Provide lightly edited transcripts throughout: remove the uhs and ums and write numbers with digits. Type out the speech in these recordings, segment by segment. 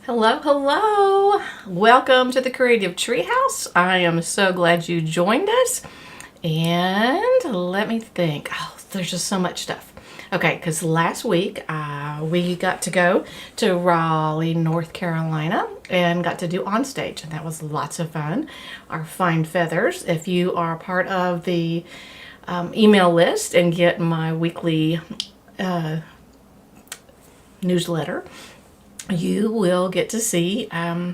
Hello, hello. Welcome to the Creative Treehouse. I am so glad you joined us. And let me think. Oh, there's just so much stuff. Okay, because last week we got to go to Raleigh, North Carolina and got to do on stage, and that was lots of fun. Our fine feathers. If you are part of the email list and get my weekly newsletter, you will get to see a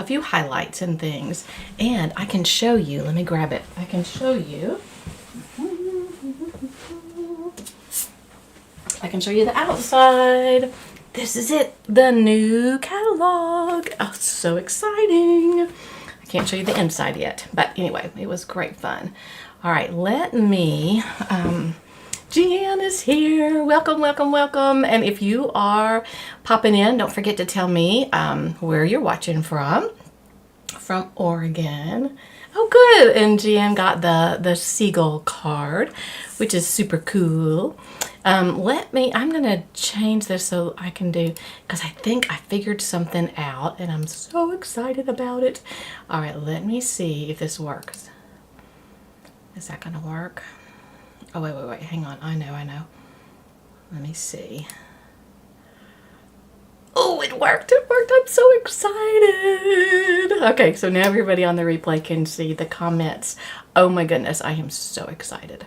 few highlights and things. And I can show you, let me grab it. I can show you. I can show you the outside. This is it, the new catalog. Oh, so exciting. I can't show you the inside yet, but anyway, it was great fun. All right, let me, Jeanne is here. Welcome, welcome, welcome. And if you are popping in, don't forget to tell me where you're watching from. From Oregon. Oh, good. And Jeanne got the seagull card, which is super cool. I'm going to change this so I can do, because I think I figured something out and I'm so excited about it. All right, let me see if this works. Is that going to work? Oh, wait, hang on. I know. Let me see. Oh, it worked. I'm so excited. Okay, so now everybody on the replay can see the comments. Oh my goodness, I am so excited.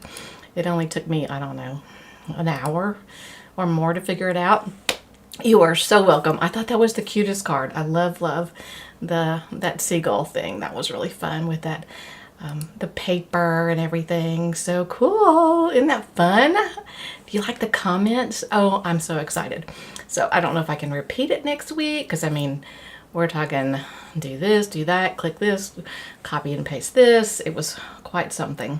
It only took me, I don't know, an hour or more to figure it out. You are so welcome. I thought that was the cutest card. I love that seagull thing. That was really fun with that. The paper and everything. So cool. Isn't that fun? Do you like the comments? Oh, I'm so excited. So I don't know if I can repeat it next week, because I mean, we're talking do this, do that, click this, copy and paste this. It was quite something.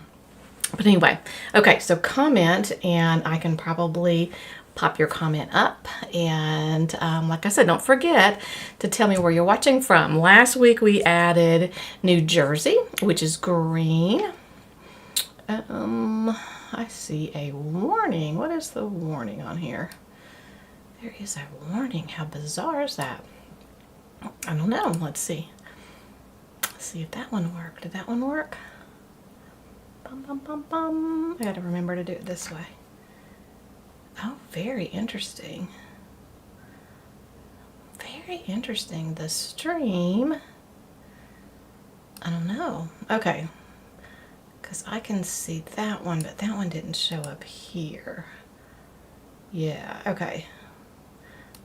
But anyway, okay, so comment, and I can probably pop your comment up. And like I said, don't forget to tell me where you're watching from. Last week we added New Jersey, which is green. I see a warning. What is the warning on here? There is a warning. How bizarre is that? I don't know. Let's see. Let's see if that one worked. Did that one work? Bum, bum, bum, bum. I gotta remember to do it this way. Oh, very interesting. Very interesting. The stream. I don't know. Okay. Because I can see that one, but that one didn't show up here. Yeah, okay.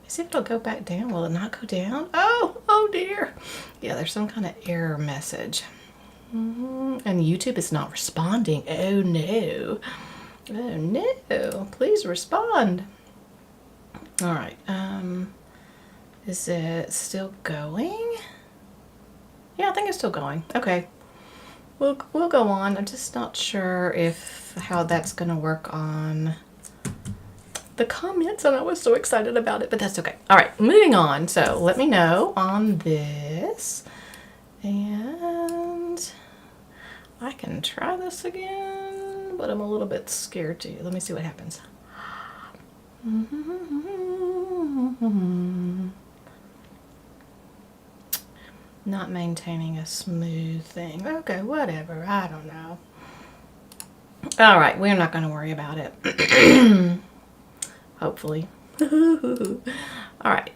See if it'll go back down. Will it not go down? Oh dear. Yeah, there's some kind of error message. And YouTube is not responding. Oh no. Oh no, please respond. All right, is it still going? Yeah, I think it's still going. Okay, we'll go on. I'm just not sure how that's gonna work on the comments, and I was so excited about it, but that's okay. All right, moving on. So let me know on this, and I can try this again, but I'm a little bit scared too. Let me see what happens. Not maintaining a smooth thing. Okay, whatever. I don't know. All right, we're not going to worry about it. Hopefully. All right.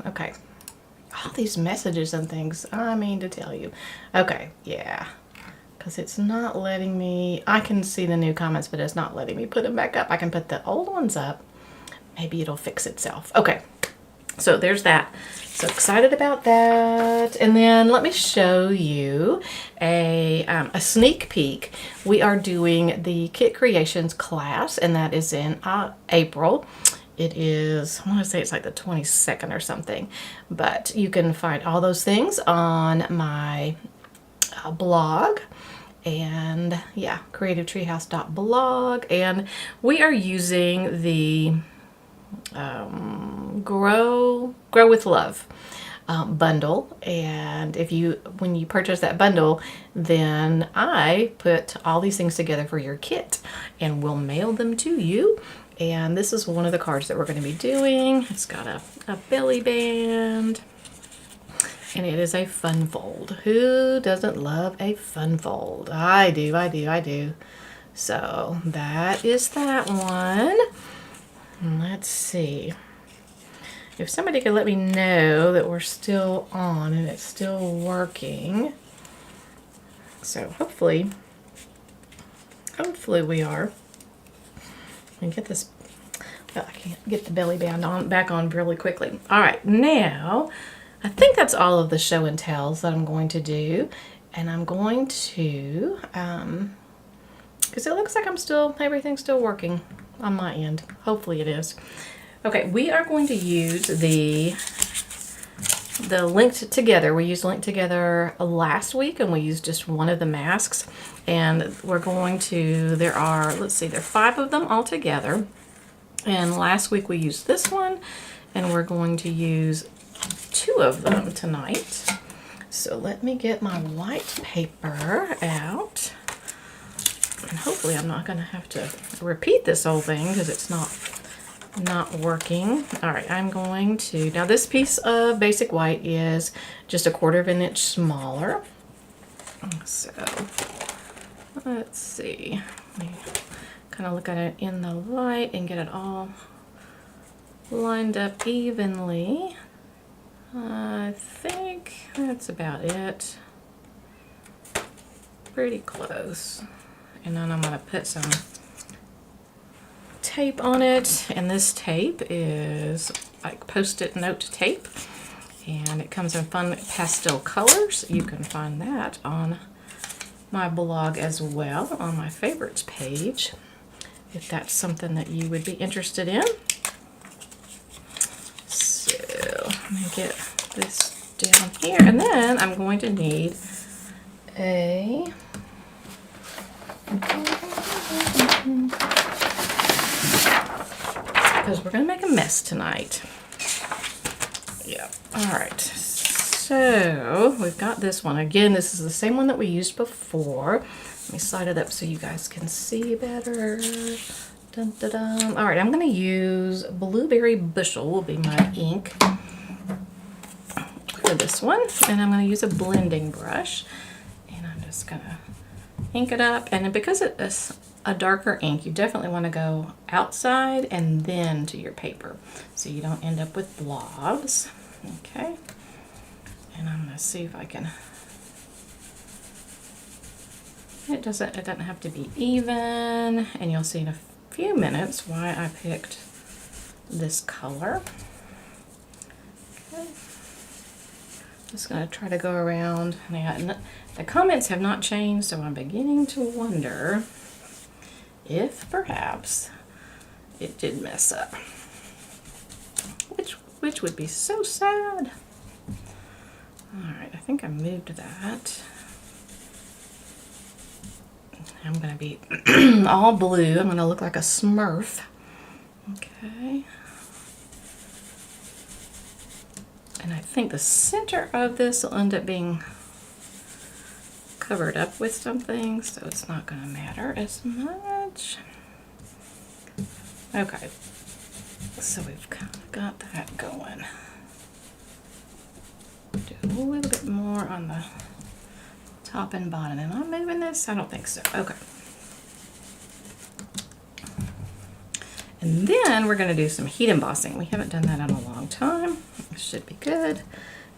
Okay. All these messages and things, I mean to tell you. Okay, yeah, because it's not letting me, I can see the new comments, but it's not letting me put them back up. I can put the old ones up. Maybe it'll fix itself. Okay, so there's that. So excited about that. And then let me show you a sneak peek. We are doing the Kit Creations class, and that is in April. It is, I want to say it's like the 22nd or something, but you can find all those things on my blog. And yeah, creativetreehouse.blog. And we are using the Grow with Love bundle. And when you purchase that bundle, then I put all these things together for your kit, and we'll mail them to you. And this is one of the cards that we're going to be doing. It's got a belly band. And it is a fun fold. Who doesn't love a fun fold? I do, I do, I do. So that is that one. Let's see. If somebody could let me know that we're still on and it's still working. So hopefully we are. And get this, well, I can't get the belly band back on really quickly. All right, now I think that's all of the show and tells that I'm going to do. And I'm going to, because it looks like everything's still working on my end. Hopefully it is. Okay, we are going to use the linked together. We used linked together last week, and we used just one of the masks. And we're going to, there are 5 of them all together. And last week we used this one, and we're going to use 2 of them tonight. So let me get my white paper out. And hopefully I'm not going to have to repeat this whole thing because it's not working. All right, I'm going to, now this piece of basic white is just 1/4 of an inch smaller. So let's see. Let me kind of look at it in the light and get it all lined up evenly. I think that's about it. Pretty close. And then I'm going to put some tape on it, and this tape is like Post-it note tape, and it comes in fun pastel colors. You can find that on my blog as well, on my favorites page, if that's something that you would be interested in. So let me get this down here, and then I'm going to need a because we're going to make a mess tonight. Yeah. All right. So we've got this one. Again, this is the same one that we used before. Let me slide it up so you guys can see better. Dun, dun, dun. All right. I'm going to use Blueberry Bushel will be my ink for this one. And I'm going to use a blending brush. And I'm just going to ink it up. And because it is a darker ink, you definitely want to go outside and then to your paper so you don't end up with blobs. Okay, and I'm going to see if I can, it doesn't have to be even, and you'll see in a few minutes why I picked this color. Okay, just going to try to go around. Now, the comments have not changed, so I'm beginning to wonder if perhaps it did mess up, which would be so sad. All right, I think I moved that. I'm going to be all blue. I'm going to look like a Smurf. Okay. And I think the center of this will end up being covered up with something, so it's not going to matter as much. Okay, so we've kind of got that going. Do a little bit more on the top and bottom. Am I moving this? I don't think so. Okay. And then we're going to do some heat embossing. We haven't done that in a long time. It should be good.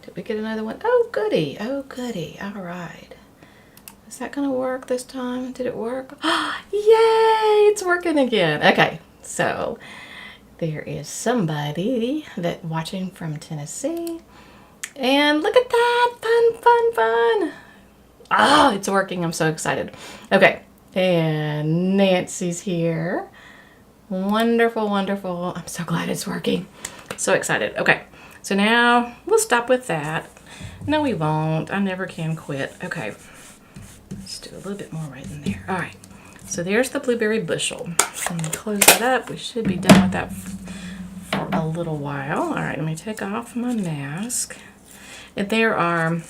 Did we get another one? Oh, goody. Oh, goody. All right. Is that going to work this time? Did it work? Yay! It's working again. Okay, so there is somebody that watching from Tennessee. And look at that! Fun, fun, fun! Ah, it's working. I'm so excited. Okay, and Nancy's here. Wonderful, wonderful. I'm so glad it's working. So excited. Okay, so now we'll stop with that. No, we won't. I never can quit. Okay. Let's do a little bit more right in there. All right, so there's the Blueberry Bushel. Let me close that up. We should be done with that for a little while. All right, let me take off my mask. And there are,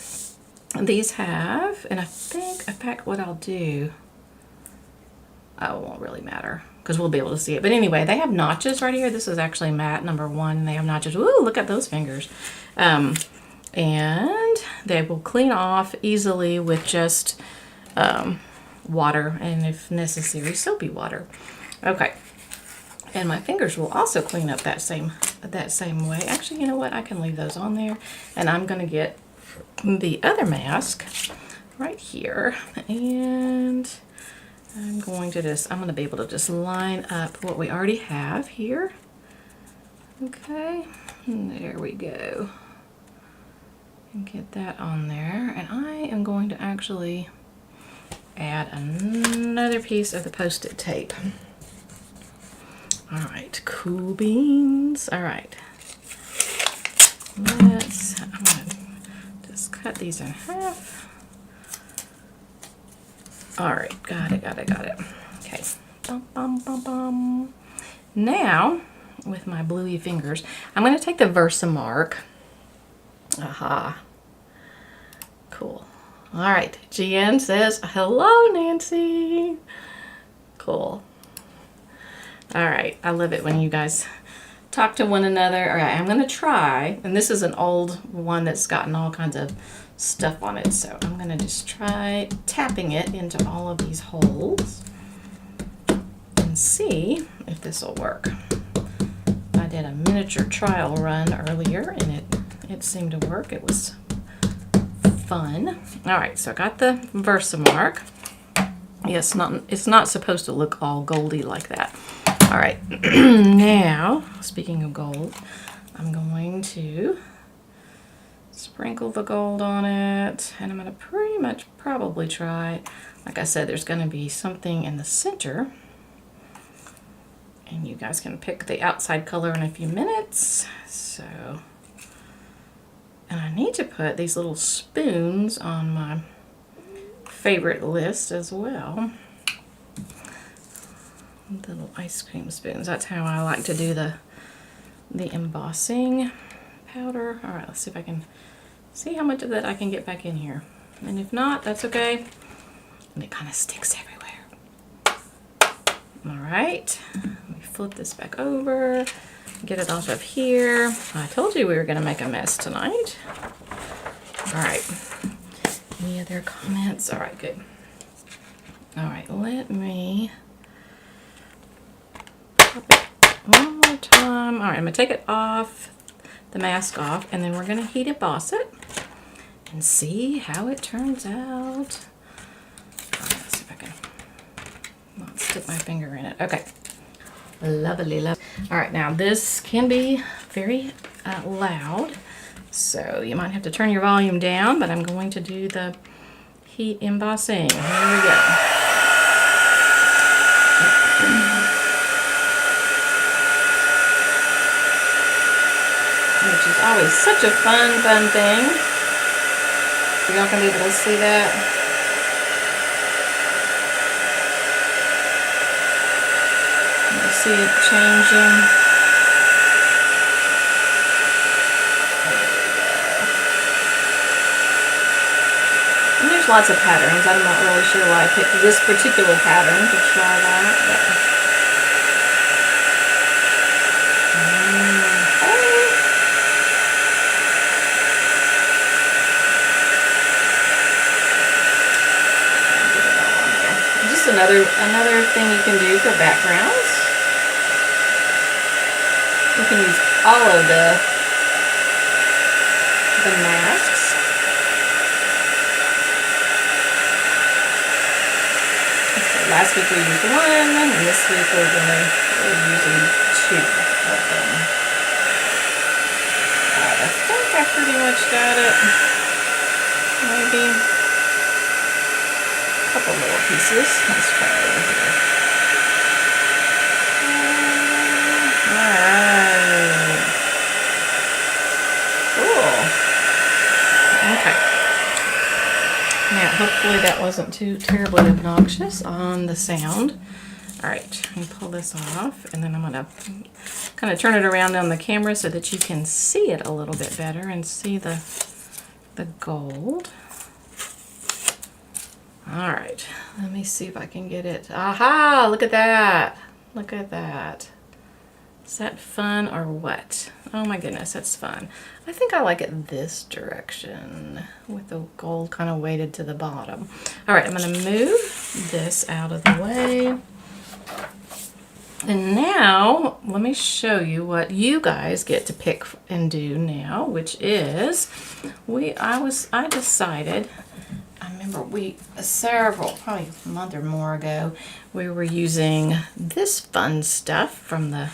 these have, and I think, in fact, what I'll do, oh, it won't really matter because we'll be able to see it. But anyway, they have notches right here. This is actually matte number 1. They have notches. Ooh, look at those fingers. And they will clean off easily with just water, and if necessary, soapy water. Okay. And my fingers will also clean up that same way. Actually, you know what? I can leave those on there. And I'm going to get the other mask right here. And I'm going to be able to just line up what we already have here. Okay. And there we go. And get that on there. And I am going to actually add another piece of the Post-it tape. All right, cool beans. All right, I'm gonna just cut these in half. All right, got it. Okay, bum, bum, bum, bum. Now, with my bluey fingers, I'm gonna take the Versamark. Aha, cool. All right, Jen says, hello, Nancy. Cool. All right, I love it when you guys talk to one another. All right, I'm going to try, and this is an old one that's gotten all kinds of stuff on it, so I'm going to just try tapping it into all of these holes and see if this will work. I did a miniature trial run earlier, and it seemed to work. It was fun. All right, so I got the Versamark. Yes, it's not supposed to look all goldy like that. All right, now, speaking of gold, I'm going to sprinkle the gold on it, and I'm going to pretty much probably try, like I said, there's going to be something in the center, and you guys can pick the outside color in a few minutes. So, and I need to put these little spoons on my favorite list as well. The little ice cream spoons. That's how I like to do the embossing powder. All right, let's see if I can see how much of that I can get back in here. And if not, that's okay. And it kind of sticks everywhere. All right, let me flip this back over, get it off of here. I told you we were gonna make a mess tonight. All right, any other comments? All right, good. All right, let me one more time. All right, I'm gonna take it off, the mask off, and then we're gonna heat emboss it and see how it turns out. All right, let's see if I can not stick my finger in it. Okay, lovely. All right, now this can be very loud, so you might have to turn your volume down, but I'm going to do the heat embossing. Here we go. Which is always such a fun thing. So y'all can be able to see that. You see it changing. And there's lots of patterns. I'm not really sure why I picked this particular pattern to try that. But another thing you can do for backgrounds. You can use all of the masks. So last week we used one, and this week we're using 2 of them. I think I pretty much got it. Maybe couple little pieces. Let's try it over here. Alright. Cool. Okay. Now, hopefully that wasn't too terribly obnoxious on the sound. Alright, let me pull this off, and then I'm going to kind of turn it around on the camera so that you can see it a little bit better and see the gold. All right, let me see if I can get it. Aha, look at that. Look at that. Is that fun or what? Oh my goodness, that's fun. I think I like it this direction with the gold kind of weighted to the bottom. All right, I'm gonna move this out of the way. And now, let me show you what you guys get to pick and do now, which is, I decided, I remember probably a month or more ago, we were using this fun stuff from the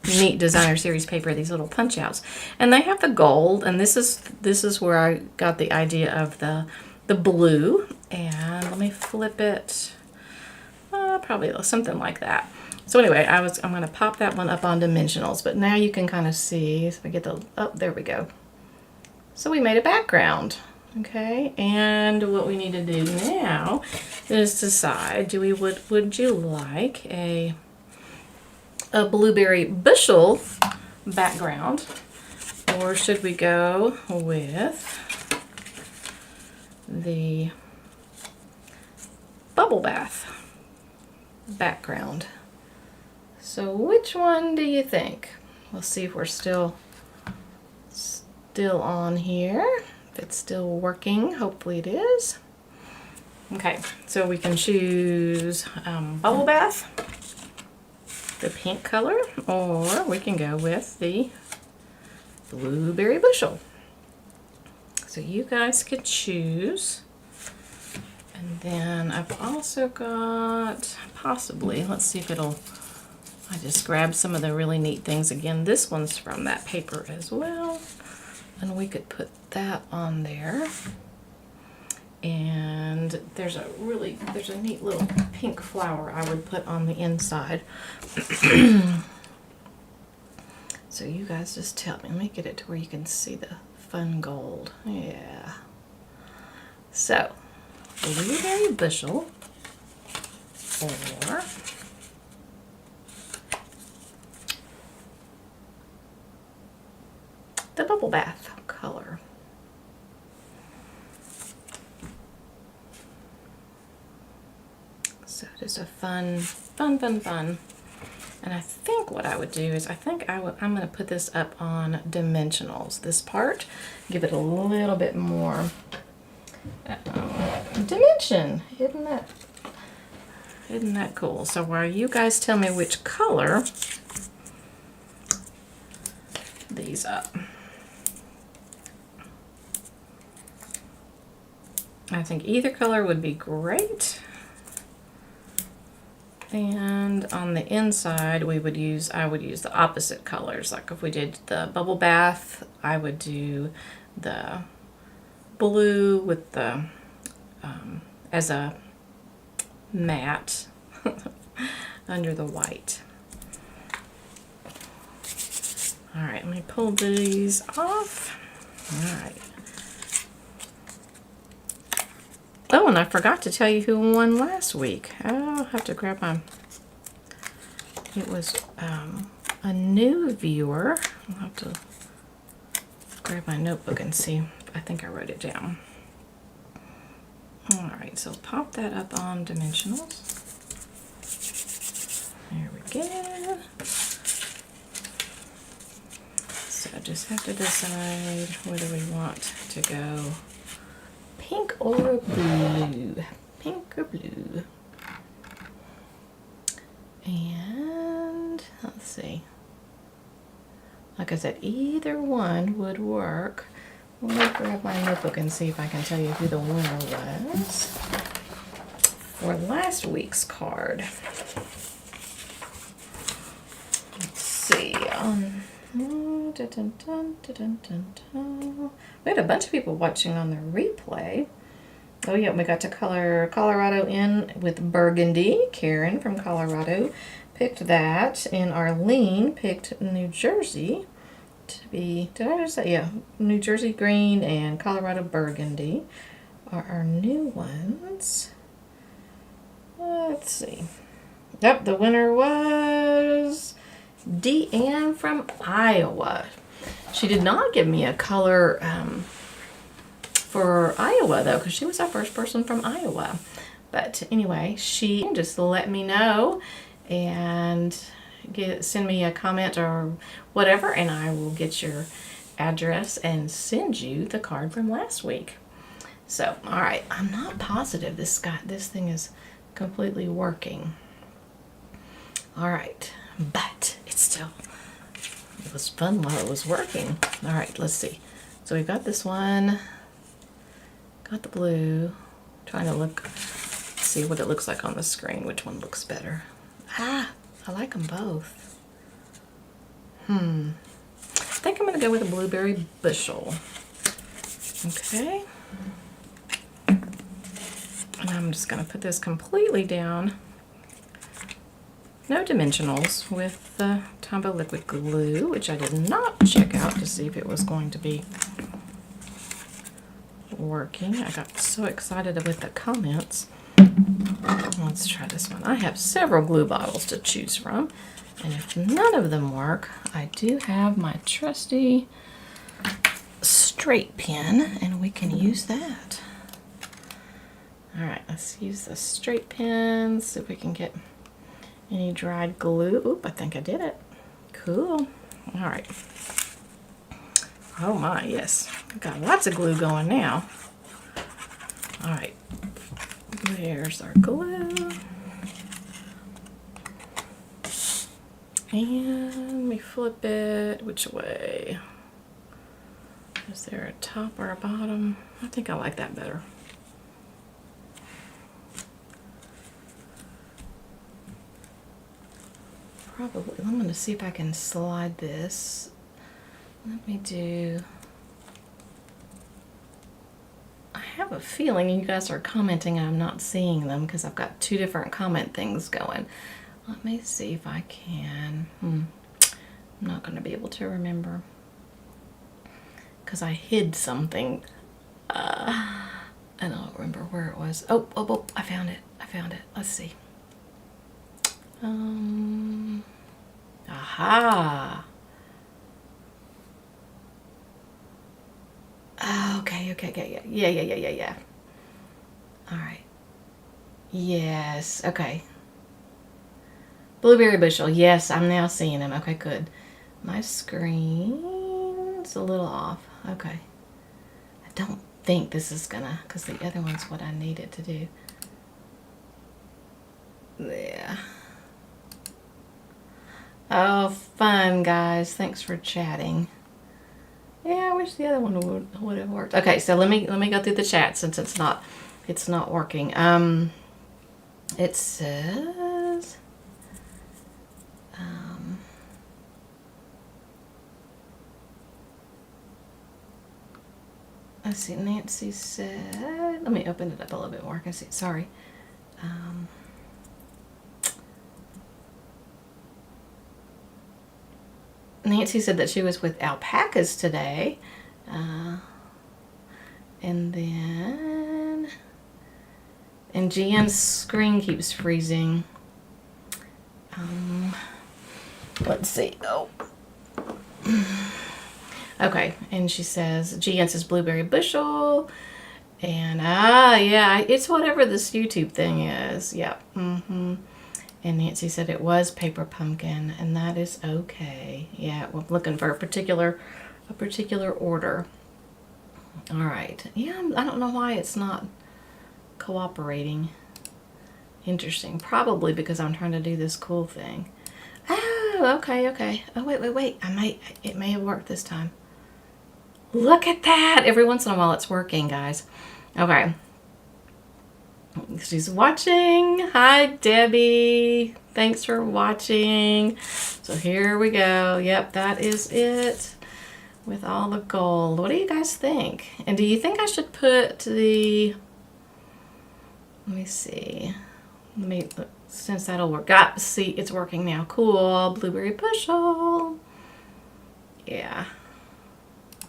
Neat Designer Series paper, these little punch outs. And they have the gold, and this is where I got the idea of the blue. And let me flip it, probably something like that. So anyway, I'm going to pop that one up on dimensionals, but now you can kind of see, so I get oh, there we go. So we made a background, okay? And what we need to do now is decide, would you like a blueberry bushel background, or should we go with the bubble bath background? So which one do you think? We'll see if we're still on here. If it's still working, hopefully it is. Okay, so we can choose bubble bath, the pink color, or we can go with the blueberry bushel. So you guys could choose. And then I've also got, possibly, let's see if it'll, I just grabbed some of the really neat things. Again, this one's from that paper as well. And we could put that on there. And there's a neat little pink flower I would put on the inside. So you guys just tell me. Let me get it to where you can see the fun gold. Yeah. So, blueberry bushel, or the bubble bath color. So just a fun. And I think what I would do is, I'm going to put this up on dimensionals. This part, give it a little bit more dimension. Isn't that cool? So while you guys tell me which color these up. I think either color would be great. And on the inside, I would use the opposite colors. Like if we did the bubble bath, I would do the blue with the, as a matte under the white. All right, let me pull these off. All right. Oh, and I forgot to tell you who won last week. I'll have to grab it was a new viewer. I'll have to grab my notebook and see. I think I wrote it down. All right, so pop that up on dimensionals. There we go. So I just have to decide whether we want to go pink or blue. Pink or blue. And let's see. Like I said, either one would work. Let me grab my notebook and see if I can tell you who the winner was for last week's card. Let's see. We had a bunch of people watching on the replay. Oh yeah, we got to color Colorado in with burgundy. Karen from Colorado picked that, and Arlene picked New Jersey to be, did I just say, yeah, New Jersey green and Colorado burgundy are our new ones. Let's see. Yep, the winner was Deanne from Iowa. She did not give me a color for Iowa though, because she was our first person from Iowa. But anyway, she just let me know, and send me a comment or whatever, and I will get your address and send you the card from last week. So, all right, I'm not positive this thing is completely working. All right, but it was fun while it was working. All right, let's see. So we've got this one, got the blue, trying to see what it looks like on the screen, which one looks better. I like them both. I think I'm gonna go with a blueberry bushel. Okay. And I'm just gonna put this completely down. No dimensionals with the Tombow liquid glue, which I did not check out to see if it was going to be working. I got so excited with the comments. Let's try this one. I have several glue bottles to choose from, and if none of them work, I do have my trusty straight pen, and we can use that. All right, let's use the straight pen, see if we can get any dried glue. Oop, I think I did it. Cool. All right. Oh my, yes. I've got lots of glue going now. All right. There's our glue. And let me flip it. Which way? Is there a top or a bottom? I think I like that better. Probably. I'm going to see if I can slide this. Let me do... I have a feeling you guys are commenting and I'm not seeing them because I've got two different comment things going. Let me see if I can. I'm not going to be able to remember because I hid something. I don't remember where it was. Oh, I found it. Let's see. Aha. Okay. Yeah. All right. Yes. Okay. Blueberry bushel. Yes, I'm now seeing them. Okay, good. My screen's a little off. Okay. I don't think this is gonna, because the other one's what I needed to do. Yeah. Oh, fun, guys. Thanks for chatting. Yeah, I wish the other one would have worked. Okay, so let me go through the chat since it's not working. It says let's see, Nancy said, let me open it up a little bit more. I can see, sorry. Nancy said that she was with alpacas today. And Jan's screen keeps freezing. Let's see. Oh. Okay, and she says, Jan says blueberry bushel. And yeah, it's whatever this YouTube thing is. Yep. And Nancy said it was paper pumpkin, and that is okay. Yeah, we're looking for a particular order. All right. Yeah, I don't know why it's not cooperating. Interesting. Probably because I'm trying to do this cool thing. Oh, okay. Oh, wait. It may have worked this time. Look at that. Every once in a while it's working, guys. Okay. She's watching. Hi, Debbie. Thanks for watching. So here we go. Yep, that is it with all the gold. What do you guys think? And do you think I should put the... Let me see. Since that'll work. See, it's working now. Cool. Blueberry bushel. Yeah.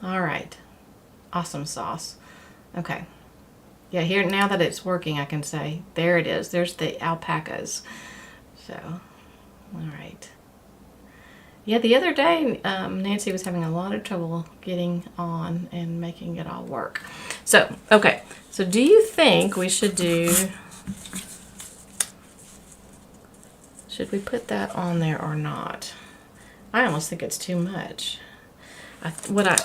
All right. Awesome sauce. Okay. Yeah, here, now that it's working, I can say, there it is. There's the alpacas. So, all right. Yeah, the other day, Nancy was having a lot of trouble getting on and making it all work. So, okay. So, do you think we should do Should we put that on there or not? I almost think it's too much.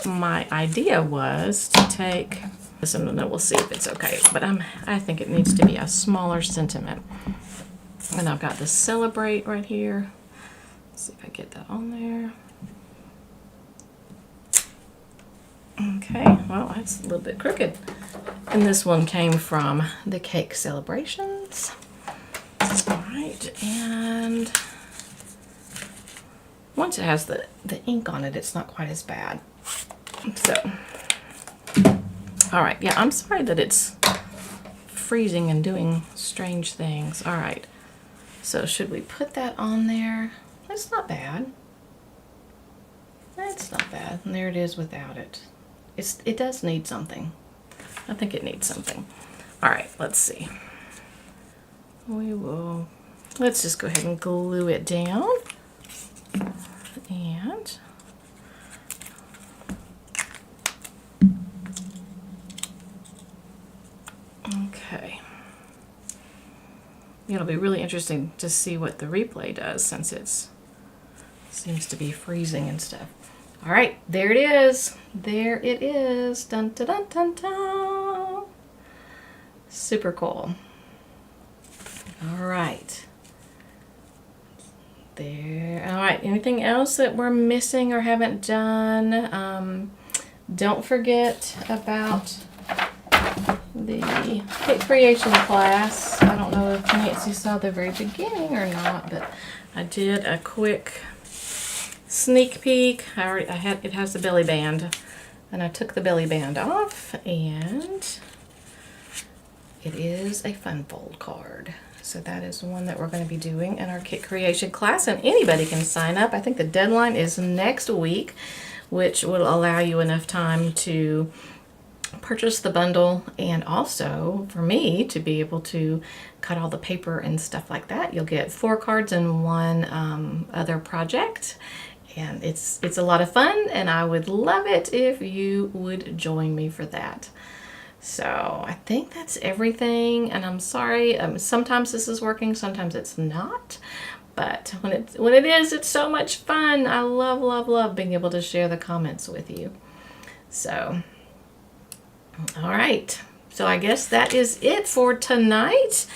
My idea was to take this, and then we'll see if it's okay. But I think it needs to be a smaller sentiment. And I've got the celebrate right here. Let's see if I get that on there. Okay, well, that's a little bit crooked. And this one came from the cake celebrations. All right, and once it has the ink on it, it's not quite as bad. So, all right, yeah, I'm sorry that it's freezing and doing strange things. All right, so should we put that on there? That's not bad. That's not bad. And there it is without it. It does need something. I think it needs something. All right, let's see. Let's just go ahead and glue it down. And okay. It'll be really interesting to see what the replay does, since it seems to be freezing and stuff. All right, there it is. There it is. Dun dun dun dun dun. Super cool. All right. There. All right. Anything else that we're missing or haven't done? Don't forget about the kit creation class. I don't know if Nancy saw the very beginning or not, but I did a quick sneak peek. It has the belly band, and I took the belly band off, and it is a fun fold card. So that is one that we're going to be doing in our kit creation class, and anybody can sign up. I think the deadline is next week, which will allow you enough time to purchase the bundle, and also for me to be able to cut all the paper and stuff like that. You'll get 4 cards and 1 other project, and it's a lot of fun, and I would love it if you would join me for that. So I think that's everything, and I'm sorry, sometimes this is working, sometimes it's not, but when it is, it's so much fun. I love being able to share the comments with you. So all right, so I guess that is it for tonight,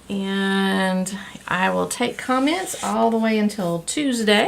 and I will take comments all the way until Tuesday.